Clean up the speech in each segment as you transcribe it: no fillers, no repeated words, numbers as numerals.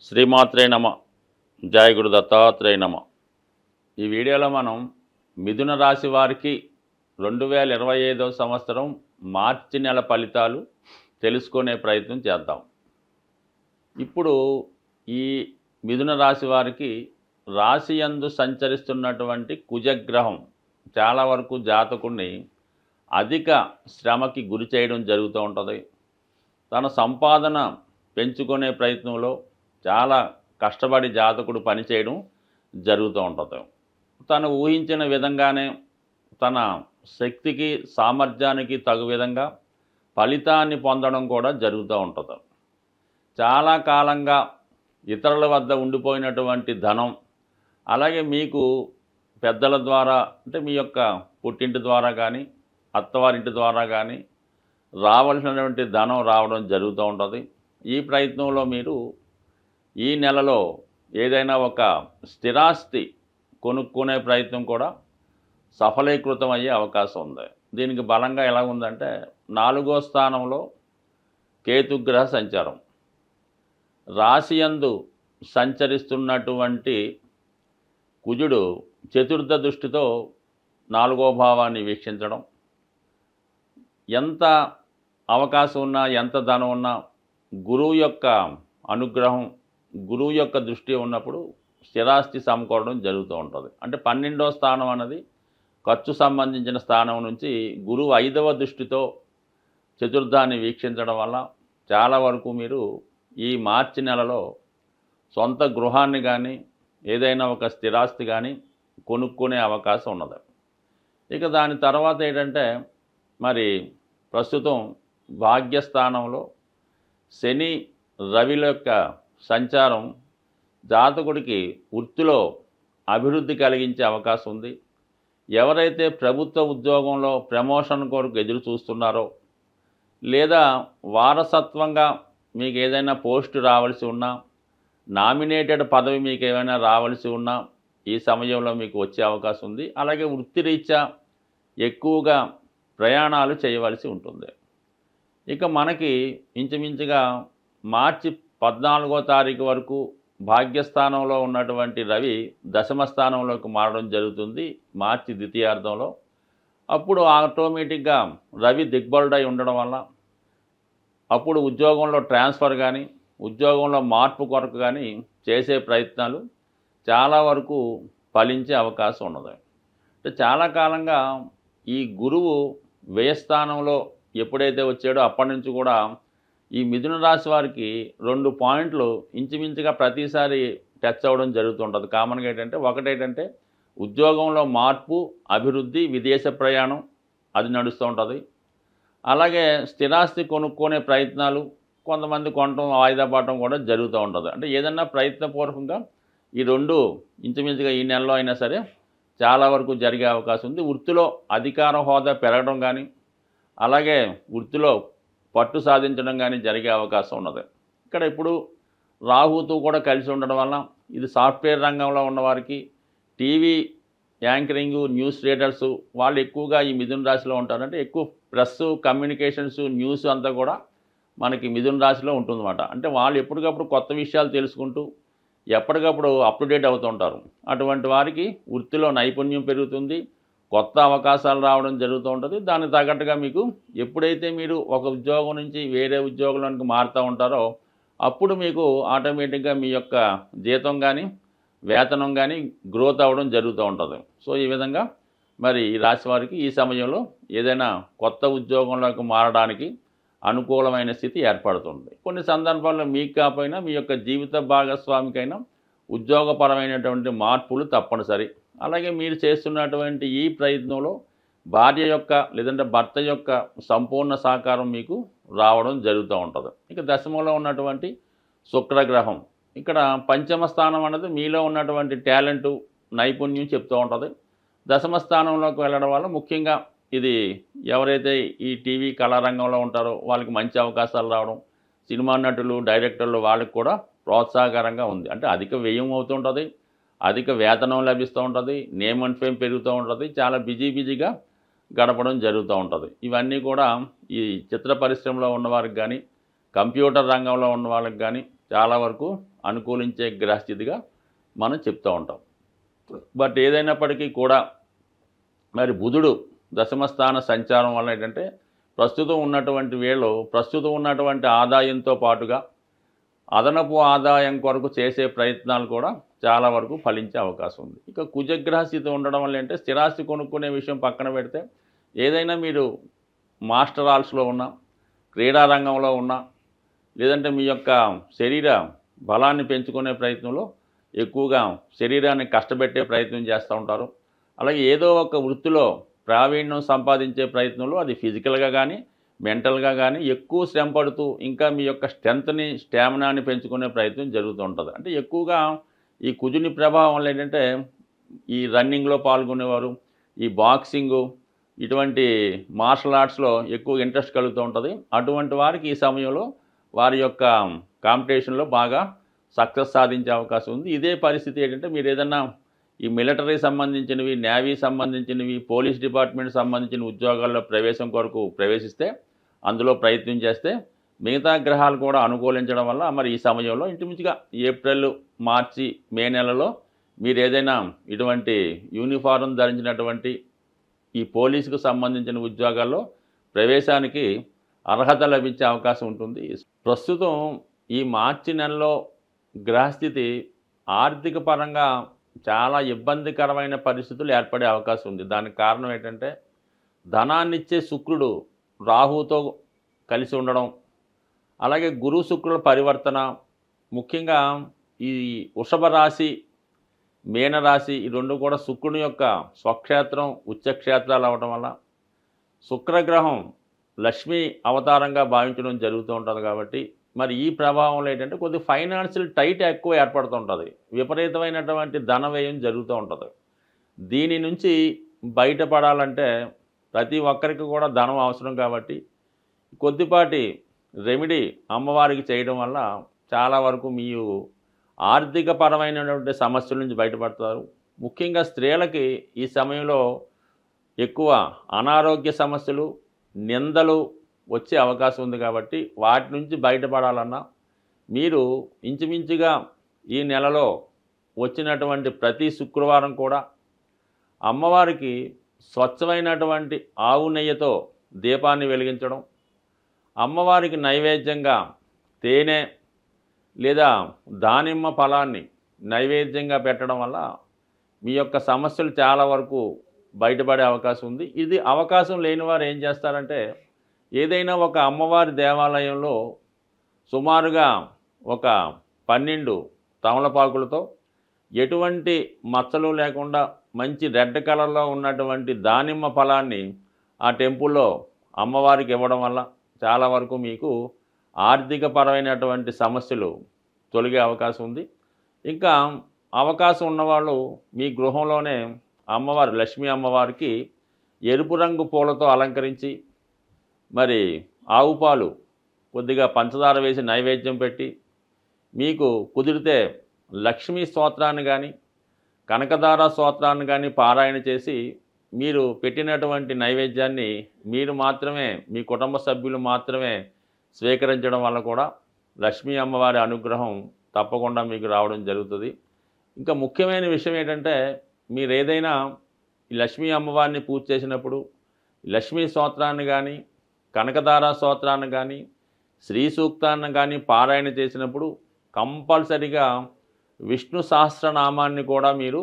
శ్రీమాత్రే నమ. జయ గురు దత్తాత్రేయ నమ. ఈ వీడియోలో మనం మిథున రాశి వారికి 2025 సంవత్సరం మార్చి నెల ఫలితాలు తెలుసుకునే ప్రయత్నం చేద్దాం. ఇప్పుడు ఈ మిథున రాశి వారికి రాశి యందు సంచరిస్తున్నటువంటి కుజగ్రహం చాలా వరకు జాతకుడిని అధిక శ్రమకి గురి చేయడం జరుగుతూ ఉంటుంది. తన సంపాదన పెంచుకునే ప్రయత్నంలో చాలా కష్టపడి జాతకుడు పనిచేయడం జరుగుతూ ఉంటుంది. తను ఊహించిన విధంగానే తన శక్తికి సామర్థ్యానికి తగు విధంగా ఫలితాన్ని పొందడం కూడా జరుగుతూ ఉంటుంది. చాలా కాలంగా ఇతరుల వద్ద ఉండిపోయినటువంటి ధనం, అలాగే మీకు పెద్దల ద్వారా అంటే మీ యొక్క పుట్టింటి ద్వారా కానీ అత్తవారింటి ద్వారా కానీ రావాల్సినటువంటి ధనం రావడం జరుగుతూ ఉంటుంది. ఈ ప్రయత్నంలో మీరు ఈ నెలలో ఏదైనా ఒక స్థిరాస్తి కొనుక్కునే ప్రయత్నం కూడా సఫలీకృతం అయ్యే అవకాశం ఉంది. దీనికి బలంగా ఎలా ఉందంటే 4వ స్థానంలో కేతుగ్రహ సంచారం, రాశియందు సంచరిస్తున్నటువంటి కుజుడు చతుర్థ దృష్టితో 4వ భావాన్ని వీక్షించడం, ఎంత అవకాశం ఉన్నా ఎంత ధనం ఉన్నా గురువు యొక్క అనుగ్రహం, గురువు యొక్క దృష్టి ఉన్నప్పుడు స్థిరాస్తి సమకూరడం జరుగుతూ ఉంటుంది. అంటే 12వ స్థానం అన్నది ఖర్చు సంబంధించిన స్థానం నుంచి గురువు 5వ దృష్టితో చతుర్థాన్ని వీక్షించడం వల్ల చాలా వరకు మీరు ఈ మార్చి నెలలో సొంత గృహాన్ని కానీ ఏదైనా ఒక స్థిరాస్తి కానీ కొనుక్కునే అవకాశం ఉన్నది. ఇక దాని తర్వాత ఏంటంటే మరి ప్రస్తుతం భాగ్యస్థానంలో శని రవిల యొక్క సంచారం జాతకుడికి వృత్తిలో అభివృద్ధి కలిగించే అవకాశం ఉంది. ఎవరైతే ప్రభుత్వ ఉద్యోగంలో ప్రమోషన్ కొరకు ఎదురు చూస్తున్నారో, లేదా వారసత్వంగా మీకు ఏదైనా పోస్టు రావాల్సి ఉన్నా, నామినేటెడ్ పదవి మీకు ఏమైనా రావాల్సి ఉన్నా ఈ సమయంలో మీకు వచ్చే అవకాశం ఉంది. అలాగే వృత్తిరీత్యా ఎక్కువగా ప్రయాణాలు చేయవలసి ఉంటుంది. ఇక మనకి ఇంచుమించుగా మార్చి 14వ తారీఖు వరకు భాగ్యస్థానంలో ఉన్నటువంటి రవి దశమ స్థానంలోకి మారడం జరుగుతుంది మార్చి ద్వితీయార్థంలో. అప్పుడు ఆటోమేటిక్గా రవి దిగ్బలుడై ఉండడం వల్ల అప్పుడు ఉద్యోగంలో ట్రాన్స్ఫర్ కానీ ఉద్యోగంలో మార్పు కొరకు కానీ చేసే ప్రయత్నాలు చాలా వరకు ఫలించే అవకాశం ఉన్నది. అంటే చాలా కాలంగా ఈ గురువు వ్యయస్థానంలో ఎప్పుడైతే వచ్చాడో అప్పటి నుంచి కూడా ఈ మిథున రాశి వారికి 2 పాయింట్లు ఇంచుమించుగా ప్రతిసారి టచ్ అవ్వడం జరుగుతుంటుంది. కామన్గా ఒకటేంటంటే ఉద్యోగంలో మార్పు, అభివృద్ధి, విదేశ ప్రయాణం అది నడుస్తూ ఉంటుంది. అలాగే స్థిరాస్తి కొనుక్కునే ప్రయత్నాలు కొంతమంది కొనటం, వాయిదా పడటం కూడా జరుగుతూ ఉంటుంది. అంటే ఏదన్నా ప్రయత్నపూర్వకంగా ఈ 2 ఇంచుమించుగా ఈ నెలలో అయినా సరే చాలా వరకు జరిగే అవకాశం ఉంది. వృత్తిలో అధికార హోదా పెరగడం కానీ అలాగే వృత్తిలో పట్టు సాధించడం కానీ జరిగే అవకాశం ఉన్నది. ఇక్కడ ఇప్పుడు రాహుతో కూడా కలిసి ఉండడం వల్ల ఇది సాఫ్ట్వేర్ రంగంలో ఉన్నవారికి, టీవీ యాంకరింగు, న్యూస్ రీడర్స్ వాళ్ళు ఎక్కువగా ఈ మిథున రాశిలో ఉంటారంటే ఎక్కువ ప్రెస్, కమ్యూనికేషన్స్, న్యూస్ అంతా కూడా మనకి మిథున రాశిలో ఉంటుందన్నమాట. అంటే వాళ్ళు ఎప్పటికప్పుడు కొత్త విషయాలు తెలుసుకుంటూ ఎప్పటికప్పుడు అప్డేట్ అవుతూ ఉంటారు. అటువంటి వారికి వృత్తిలో నైపుణ్యం పెరుగుతుంది, కొత్త అవకాశాలు రావడం జరుగుతూ ఉంటుంది. దానికి తగ్గట్టుగా మీకు ఎప్పుడైతే మీరు ఒక ఉద్యోగం నుంచి వేరే ఉద్యోగంలోనికి మారుతూ ఉంటారో అప్పుడు మీకు ఆటోమేటిక్గా మీ యొక్క జీతం కానీ వేతనం కానీ గ్రోత్ అవ్వడం జరుగుతూ ఉంటుంది. సో ఈ విధంగా మరి ఈ రాశి వారికి ఈ సమయంలో ఏదైనా కొత్త ఉద్యోగంలోకి మారడానికి అనుకూలమైన స్థితి ఏర్పడుతుంది. కొన్ని సందర్భాల్లో మీకు కాకపోయినా మీ యొక్క జీవిత భాగస్వామికైనా ఉద్యోగపరమైనటువంటి మార్పులు తప్పనిసరి. అలాగే మీరు చేస్తున్నటువంటి ఈ ప్రయత్నంలో భార్య యొక్క లేదంటే భర్త యొక్క సంపూర్ణ సహకారం మీకు రావడం జరుగుతూ ఉంటుంది. ఇక దశమంలో ఉన్నటువంటి శుక్రగ్రహం ఇక్కడ పంచమ స్థానం అన్నది మీలో ఉన్నటువంటి టాలెంటు, నైపుణ్యం చెప్తూ ఉంటుంది. దశమ స్థానంలోకి వెళ్ళడం వల్ల ముఖ్యంగా ఇది ఎవరైతే ఈ టీవీ కళారంగంలో ఉంటారో వాళ్ళకి మంచి అవకాశాలు రావడం, సినిమా నటులు, డైరెక్టర్లు వాళ్ళకి కూడా ప్రోత్సాహకరంగా ఉంది. అంటే అధిక వ్యయం అవుతుంటుంది, అధిక వేతనం లభిస్తూ ఉంటుంది, నేమ్ అండ్ ఫేమ్ పెరుగుతూ ఉంటుంది, చాలా బిజీగా గడపడం జరుగుతూ ఉంటుంది. ఇవన్నీ కూడా ఈ చిత్ర పరిశ్రమలో ఉన్నవారికి కానీ కంప్యూటర్ రంగంలో ఉన్న వాళ్ళకి కానీ చాలా వరకు అనుకూలించే గ్రహస్థితిగా మనం చెప్తూ ఉంటాం. బట్ ఏదైనప్పటికీ కూడా మరి బుధుడు దశమస్థాన సంచారం వల్ల ఏంటంటే ప్రస్తుతం ఉన్నటువంటి ఆదాయంతో పాటుగా అదనపు ఆదాయం కొరకు చేసే ప్రయత్నాలు కూడా చాలా వరకు ఫలించే అవకాశం ఉంది. ఇక కుజగ్రహ స్థితి ఉండడం వల్ల అంటే స్థిరాస్తి కొనుక్కునే విషయం పక్కన పెడితే ఏదైనా మీరు మాస్టర్ ఆర్ట్స్లో ఉన్నా, క్రీడా రంగంలో ఉన్నా, లేదంటే మీ యొక్క శరీర బలాన్ని పెంచుకునే ప్రయత్నంలో ఎక్కువగా శరీరాన్ని కష్టపెట్టే ప్రయత్నం చేస్తూ ఉంటారు. అలాగే ఏదో ఒక వృత్తిలో ప్రావీణ్యం సంపాదించే ప్రయత్నంలో అది ఫిజికల్గా కానీ మెంటల్గా కానీ ఎక్కువ శ్రమ పడుతూ ఇంకా మీ యొక్క స్టామినాని పెంచుకునే ప్రయత్నం జరుగుతూ ఉంటుంది. అంటే ఎక్కువగా ఈ కుజుని ప్రభావం వల్ల ఏంటంటే ఈ రన్నింగ్లో పాల్గొనేవారు, ఈ బాక్సింగు, ఇటువంటి మార్షల్ ఆర్ట్స్లో ఎక్కువ ఇంట్రెస్ట్ కలుగుతూ ఉంటుంది. అటువంటి వారికి ఈ సమయంలో వారి యొక్క కాంపిటీషన్లో బాగా సక్సెస్ సాధించే అవకాశం ఉంది. ఇదే పరిస్థితి ఏంటంటే మీరు ఏదన్నా ఈ మిలిటరీ సంబంధించినవి, నేవీ సంబంధించినవి, పోలీస్ డిపార్ట్మెంట్ సంబంధించిన ఉద్యోగాల్లో ప్రవేశం కొరకు ప్రవేశిస్తే, అందులో ప్రయత్నం చేస్తే మిగతా గ్రహాలు కూడా అనుకూలించడం వల్ల మరి ఈ సమయంలో ఇంచుమించుగా ఏప్రిల్, మార్చి, మే నెలలో మీరు ఏదైనా ఇటువంటి యూనిఫారం ధరించినటువంటి ఈ పోలీసుకు సంబంధించిన ఉద్యోగాల్లో ప్రవేశానికి అర్హత లభించే అవకాశం ఉంటుంది. ప్రస్తుతం ఈ మార్చి నెలలో గ్రహస్థితి ఆర్థిక పరంగా చాలా ఇబ్బందికరమైన పరిస్థితులు ఏర్పడే అవకాశం ఉంది. దానికి కారణం ఏంటంటే ధనాన్నిచ్చే శుక్రుడు రాహుతో కలిసి ఉండడం, అలాగే గురు శుక్రుల పరివర్తన, ముఖ్యంగా ఈ వృషభ రాశి, మీనరాశి ఈ రెండు కూడా శుక్రుని యొక్క స్వక్షేత్రం, ఉచ్చక్షేత్రాలు అవ్వడం వల్ల శుక్రగ్రహం లక్ష్మీ అవతారంగా భావించడం జరుగుతూ ఉంటుంది. కాబట్టి మరి ఈ ప్రభావంలో ఏంటంటే కొద్ది ఫైనాన్షియల్ టైట్ ఎక్కువ ఏర్పడుతూ ఉంటుంది, విపరీతమైనటువంటి ధన వ్యయం జరుగుతూ ఉంటుంది. దీని నుంచి బయటపడాలంటే ప్రతి ఒక్కరికి కూడా ధనం అవసరం కాబట్టి కొద్దిపాటి రెమెడీ అమ్మవారికి చేయడం వల్ల చాలా వరకు మీరు ఆర్థిక పరమైనటువంటి సమస్యల నుంచి బయటపడతారు. ముఖ్యంగా స్త్రీలకి ఈ సమయంలో ఎక్కువ అనారోగ్య సమస్యలు, నిందలు వచ్చే అవకాశం ఉంది. కాబట్టి వాటి నుంచి బయటపడాలన్నా మీరు ఇంచుమించుగా ఈ నెలలో వచ్చినటువంటి ప్రతి శుక్రవారం కూడా అమ్మవారికి స్వచ్ఛమైనటువంటి ఆవు నెయ్యితో దీపాన్ని వెలిగించడం, అమ్మవారికి నైవేద్యంగా తేనె లేదా దానిమ్మ ఫలాన్ని నైవేద్యంగా పెట్టడం వల్ల మీ యొక్క సమస్యలు చాలా వరకు బయటపడే అవకాశం ఉంది. ఇది అవకాశం లేని వారు ఏం చేస్తారంటే ఏదైనా ఒక అమ్మవారి దేవాలయంలో సుమారుగా ఒక 12 తమలపాకులతో ఎటువంటి మచ్చలు లేకుండా మంచి రెడ్ కలర్లో ఉన్నటువంటి దానిమ్మ ఫలాన్ని ఆ టెంపుల్లో అమ్మవారికి ఇవ్వడం వల్ల చాలా వరకు మీకు ఆర్థిక పరమైనటువంటి సమస్యలు తొలగే అవకాశం ఉంది. ఇంకా అవకాశం ఉన్నవాళ్ళు మీ గృహంలోనే అమ్మవారు లక్ష్మీ అమ్మవారికి ఎరుపు రంగు పూలతో అలంకరించి మరి ఆవు పాలు కొద్దిగా పంచదార వేసి నైవేద్యం పెట్టి, మీకు కుదిరితే లక్ష్మీ స్తోత్రాన్ని కానీ కనకదార స్తోత్రాన్ని కానీ పారాయణ చేసి మీరు పెట్టినటువంటి నైవేద్యాన్ని మీరు మాత్రమే, మీ కుటుంబ సభ్యులు మాత్రమే స్వీకరించడం వల్ల కూడా లక్ష్మీ అమ్మవారి అనుగ్రహం తప్పకుండా మీకు రావడం జరుగుతుంది. ఇంకా ముఖ్యమైన విషయం ఏంటంటే మీరు ఏదైనా ఈ లక్ష్మీ అమ్మవారిని పూజ చేసినప్పుడు లక్ష్మీ స్తోత్రాన్ని కానీ కనకదార స్తోత్రాన్ని కానీ శ్రీ సూక్తాన్ని కానీ పారాయణ చేసినప్పుడు కంపల్సరిగా విష్ణు సహస్రనామాన్ని కూడా మీరు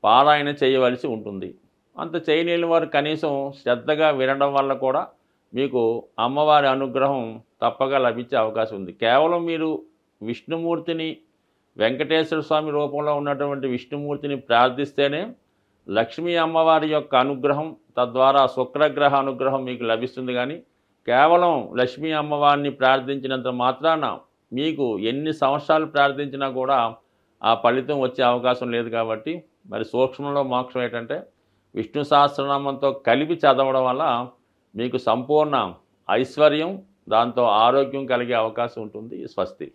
పారాయణ చేయవలసి ఉంటుంది. అంత చేయలేని వారు కనీసం శ్రద్ధగా వినడం వల్ల కూడా మీకు అమ్మవారి అనుగ్రహం తప్పగా లభించే అవకాశం ఉంది. కేవలం మీరు విష్ణుమూర్తిని, వెంకటేశ్వర స్వామి రూపంలో ఉన్నటువంటి విష్ణుమూర్తిని ప్రార్థిస్తేనే లక్ష్మీ అమ్మవారి యొక్క అనుగ్రహం, తద్వారా శుక్రగ్రహ అనుగ్రహం మీకు లభిస్తుంది. కానీ కేవలం లక్ష్మీ అమ్మవారిని ప్రార్థించినంత మాత్రాన మీకు ఎన్ని సంవత్సరాలు ప్రార్థించినా కూడా ఆ ఫలితం వచ్చే అవకాశం లేదు. కాబట్టి మరి సూక్ష్మంలో మోక్షం ఏంటంటే విష్ణు సహస్రనామంతో కలిపి చదవడం వల్ల మీకు సంపూర్ణ ఐశ్వర్యం, దాంతో ఆరోగ్యం కలిగే అవకాశం ఉంటుంది. స్వస్తి.